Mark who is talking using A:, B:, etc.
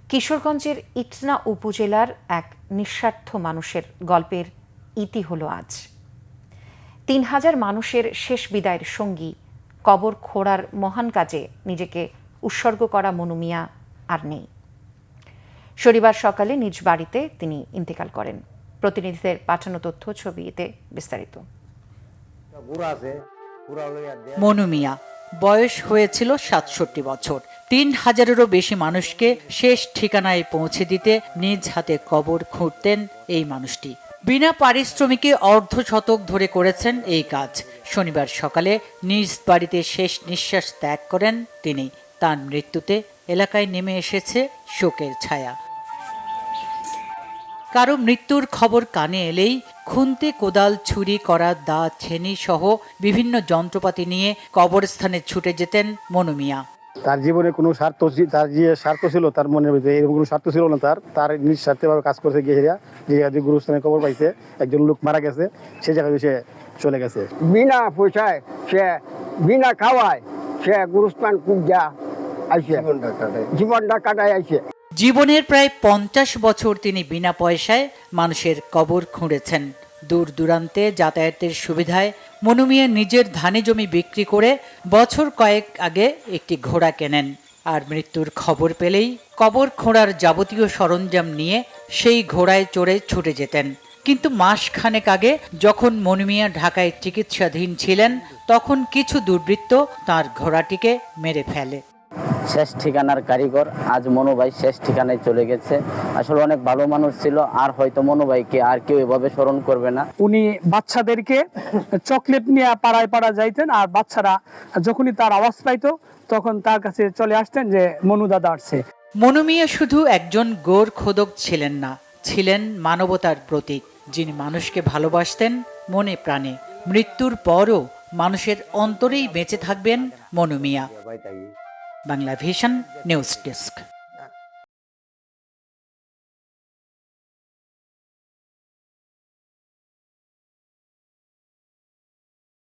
A: কিশোরগঞ্জের ইটনা উপজেলার এক নিঃস্বার্থ মানুষের গল্পের ইতি হলো আজ। ৩,০০০ মানুষের শেষ বিদায়ের সঙ্গী কবর খোঁড়ার মহান কাজে নিজেকে উৎসর্গ করা মনু মিয়া আর নেই। শনিবার সকালে নিজ বাড়িতে তিনি ইন্তেকাল করেন। প্রতিনিধিদের পাঠানো তথ্য ছবিতে বিস্তারিত।
B: মনু মিয়া বয়স হয়েছিল ৬৭ বছর। ৩,০০০-এরও বেশি মানুষকে শেষ ঠিকানায় পৌঁছে দিতে নিজ হাতে কবর খুঁড়তেন এই মানুষটি। বিনা পারিশ্রমিকে অর্ধশতক ধরে করেছেন এই কাজ। শনিবার সকালে নিজ বাড়িতে শেষ নিঃশ্বাস ত্যাগ করেন তিনি। তার মৃত্যুতে এলাকায় নেমে এসেছে শোকের ছায়া। কারো মৃত্যুর খবর কানে এলেই খুন্তি, কোদাল, ছুরি, করা, দা, ছেনি সহ বিভিন্ন যন্ত্রপাতি নিয়ে কবরস্থানে ছুটে যেতেন মনু মিয়া।
C: তার জীবনে কোনো স্বার্থ, তার যে স্বার্থ ছিল তার মনের ভিতরে এরকম কোনো স্বার্থ ছিল না। তার নিঃস্বার্থভাবে কাজ করতে গিয়ে যে জায়গায় গুরুস্থানে খবর পাইছে একজন লোক মারা গেছে, সে জায়গায় সে চলে গেছে।
D: বিনা পয়সায় সে বিনা খাওয়ায় সে গুরুস্থান পূজা আইছে, জীবনটা কাটায় আইছে।
B: জীবনের প্রায় ৫০ বছর তিনি বিনা পয়সায় মানুষের কবর খুঁড়েছেন। দূর দূরান্তে যাতায়াতের সুবিধায় মনু মিয়া নিজের ধানি জমি বিক্রি করে বছর কয়েক আগে একটি ঘোড়া কেনেন। আর মৃত্যুর খবর পেলেই কবর খোঁড়ার যাবতীয় সরঞ্জাম নিয়ে সেই ঘোড়ায় চড়ে ছুটে যেতেন। কিন্তু মাস খানেক আগে যখন মনু মিয়া ঢাকায় চিকিৎসাধীন ছিলেন, তখন কিছু দুর্বৃত্ত তার ঘোড়াটিকে মেরে ফেলে।
E: শেষ ঠিকানার কারিগর আজ মনু ভাই শেষ ঠিকানায় চলে গেছে। আসলে অনেক ভালো মানুষ ছিল, আর হয়তো মনু ভাইকে আর কেউ এভাবে স্মরণ করবে না।
F: উনি বাচ্চাদেরকে চকলেট নিয়ে পাড়ায় যাইতেন, আর বাচ্চারা যখনই তার আওয়াজ পাইতো তখন তার কাছে চলে আসতেন যে মনু দাদা আসছে।
B: মনু মিয়া শুধু একজন গোর খোদক ছিলেন না, ছিলেন মানবতার প্রতীক, যিনি মানুষকে ভালোবাসতেন মনে প্রাণে। মৃত্যুর পরও মানুষের অন্তরেই বেঁচে থাকবেন Monu Mia. Bangla vision news desk.